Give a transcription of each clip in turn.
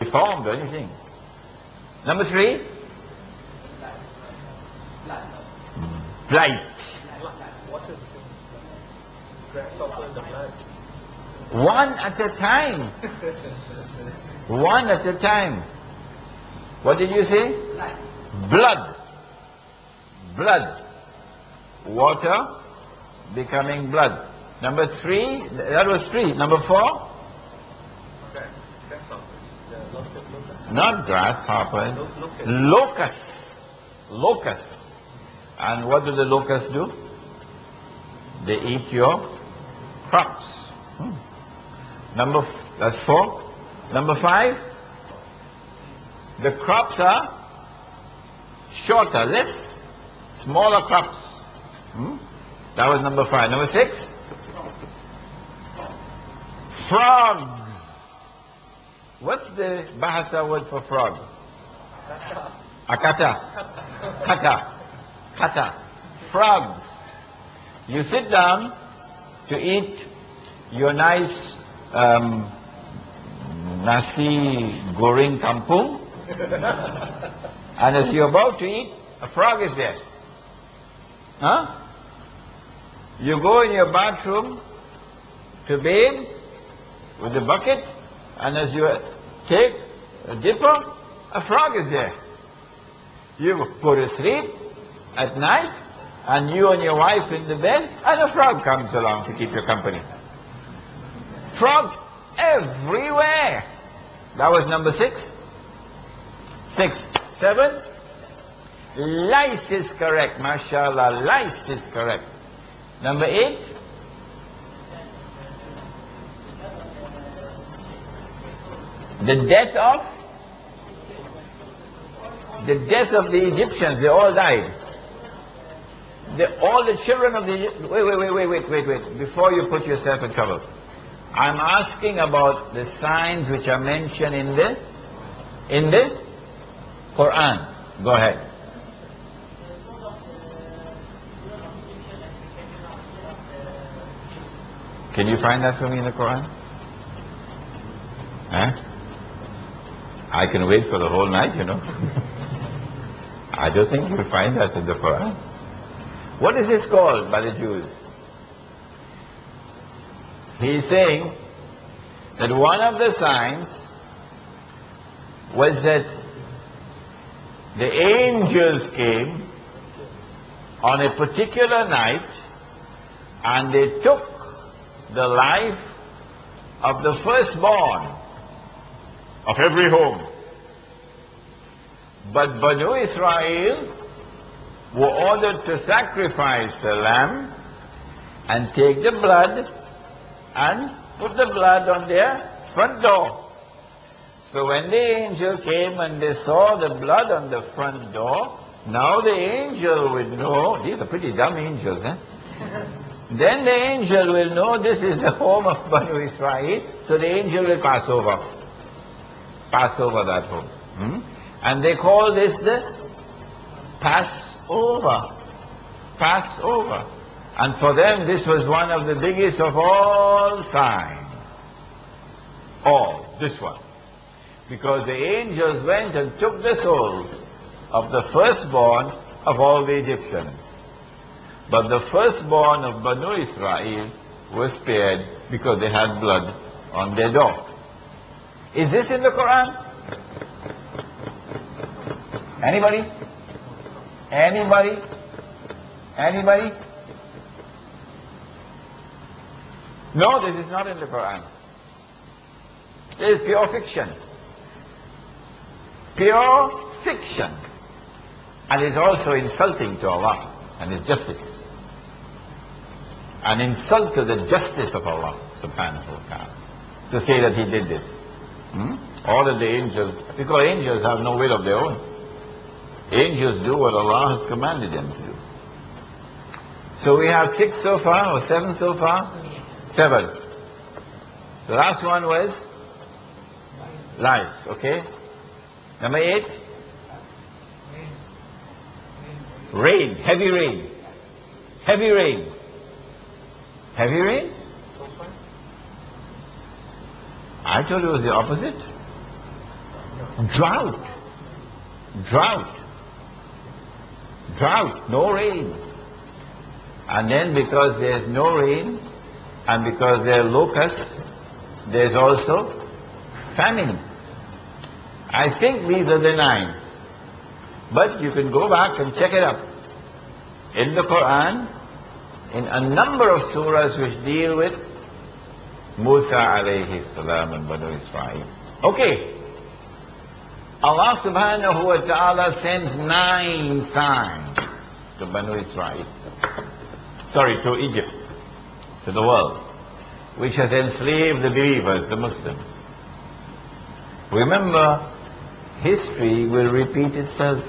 deformed or anything. Number 3, blight. One at a time. One at a time. What did you say? Blood. Blood. Water becoming blood. Number 3, that was 3. Number 4? Not grasshoppers. Locusts. Locusts. And what do the locusts do? They eat your crops. That's 4. Number 5, the crops are shorter, less, smaller crops. That was number 5. Number 6, frogs. What's the Bahasa word for frog? Akata. Kata. Kata. Frogs. You sit down to eat your nice nasi goreng kampung, and as you're about to eat, a frog is there. Huh? You go in your bathroom to bathe with the bucket, and as you take a dipper, a frog is there. You go to sleep at night, and you and your wife in the bed, and a frog comes along to keep you company. Frogs everywhere. That was number 6. 6. 7. Lice is correct. MashaAllah, lice is correct. Number 8. The death of the Egyptians, they all died. All the children of the wait, before you put yourself in trouble. I'm asking about the signs which are mentioned in the Qur'an. Go ahead. Can you find that for me in the Qur'an? Huh? I can wait for the whole night, you know. I don't think you'll find that in the Qur'an. What is this called by the Jews? He's saying that one of the signs was that the angels came on a particular night and they took the life of the firstborn of every home. But Banu Israel were ordered to sacrifice the lamb and take the blood and put the blood on their front door. So when the angel came and they saw the blood on the front door, now the angel will know, these are pretty dumb angels, eh? Then the angel will know this is the home of Banu Israel, so the angel will pass over that home. And they call this the Passover. Passover. And for them this was one of the biggest of all signs. This one. Because the angels went and took the souls of the firstborn of all the Egyptians. But the firstborn of Banu Israel was spared because they had blood on their door. Is this in the Quran? Anybody? Anybody? Anybody? No, this is not in the Quran. This is pure fiction. Pure fiction. And it's also insulting to Allah and His justice. An insult to the justice of Allah subhanahu wa ta'ala. To say that He did this. All of the angels, because angels have no will of their own. Angels do what Allah has commanded them to do. So we have 6 so far, or 7 so far? 7. The last one was lice, okay? Number 8? Rain, heavy rain. Heavy rain. Heavy rain? I told you it was the opposite. Drought. Drought. Drought. No rain. And then because there's no rain, and because there are locusts, there's also famine. I think these are the 9. But you can go back and check it up. In the Qur'an, in a number of surahs which deal with Musa alayhi salam and Banu Israel. Okay. Allah subhanahu wa ta'ala sends 9 signs to Banu Israel. Sorry, to Egypt, to the world, which has enslaved the believers, the Muslims. Remember, history will repeat itself.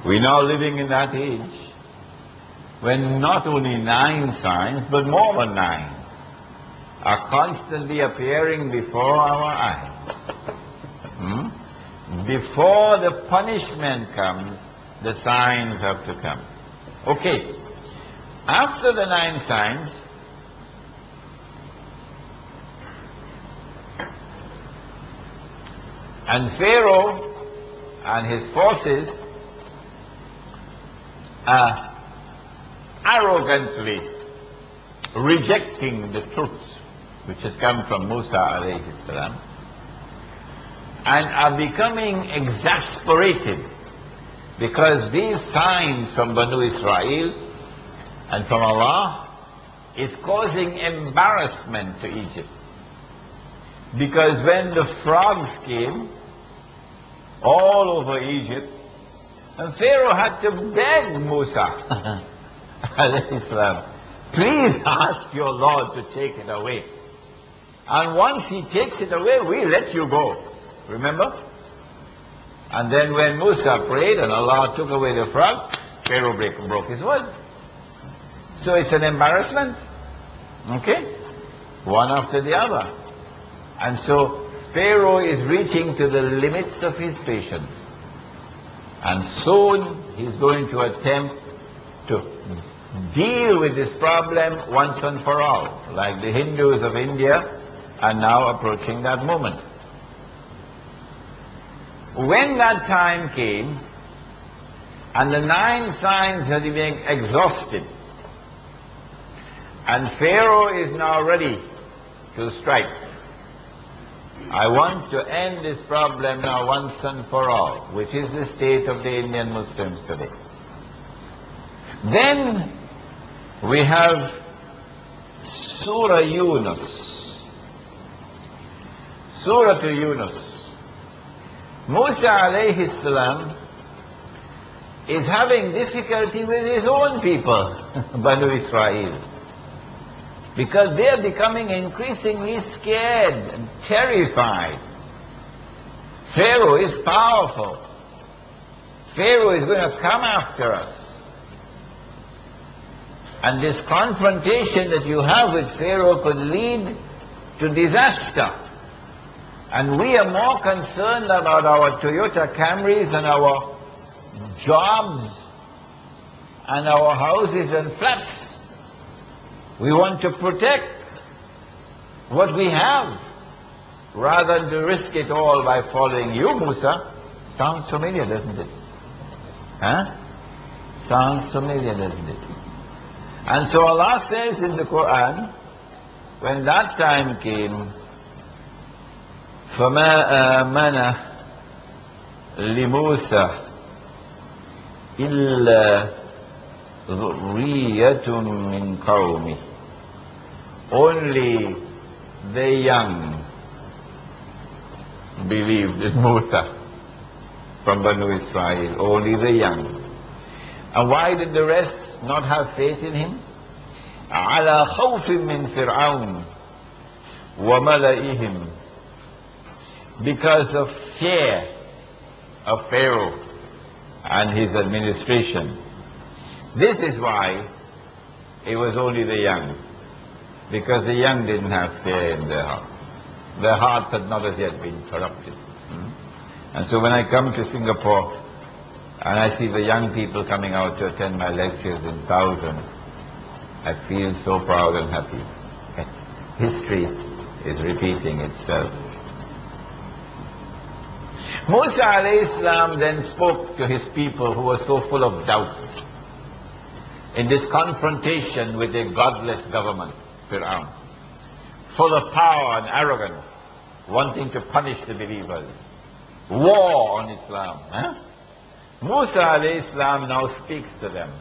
We're now living in that age when not only 9 signs, but more than 9 are constantly appearing before our eyes. Before the punishment comes, the signs have to come. Okay. After the 9 signs, and Pharaoh and his forces are arrogantly rejecting the truth which has come from Musa alayhi salam, and are becoming exasperated because these signs from Banu Israel and from Allah is causing embarrassment to Egypt. Because when the frogs came all over Egypt, and Pharaoh had to beg Musa alayhi salam, please ask your Lord to take it away. And once he takes it away, we let you go. Remember? And then when Musa prayed and Allah took away the frogs, Pharaoh broke his word. So it's an embarrassment. Okay? One after the other. And so Pharaoh is reaching to the limits of his patience. And soon he's going to attempt to deal with this problem once and for all, like the Hindus of India are now approaching that moment. When that time came, and the 9 signs had been exhausted, and Pharaoh is now ready to strike, I want to end this problem now once and for all, which is the state of the Indian Muslims today. Then we have Surah Yunus. Surah to Yunus. Musa alayhi salam is having difficulty with his own people, Banu Israel, because they are becoming increasingly scared and terrified. Pharaoh is powerful. Pharaoh is going to come after us. And this confrontation that you have with Pharaoh could lead to disaster. And we are more concerned about our Toyota Camrys and our jobs and our houses and flats. We want to protect what we have rather than to risk it all by following you, Musa. Sounds familiar, doesn't it? Huh? Sounds familiar, doesn't it? And so Allah says in the Qur'an, when that time came, فَمَا آمَنَ لِمُوسَى إِلَّا ذُرِّيَّةٌ مِّن قَوْمِهِ. Only the young believed in Musa from Banu Israel, only the young. And why did the rest not have faith in him? عَلَى خَوْفٍ مِّن فِرْعَوْنَ وَمَلَئِهِمْ. Because of fear of Pharaoh and his administration. This is why it was only the young. Because the young didn't have fear in their hearts. Their hearts had not as yet been corrupted. And so when I come to Singapore and I see the young people coming out to attend my lectures in thousands, I feel so proud and happy. Yes. History is repeating itself. Musa alayhi salam then spoke to his people who were so full of doubts in this confrontation with a godless government, Fir'aun, full of power and arrogance, wanting to punish the believers, war on Islam. Musa alayhi salam now speaks to them.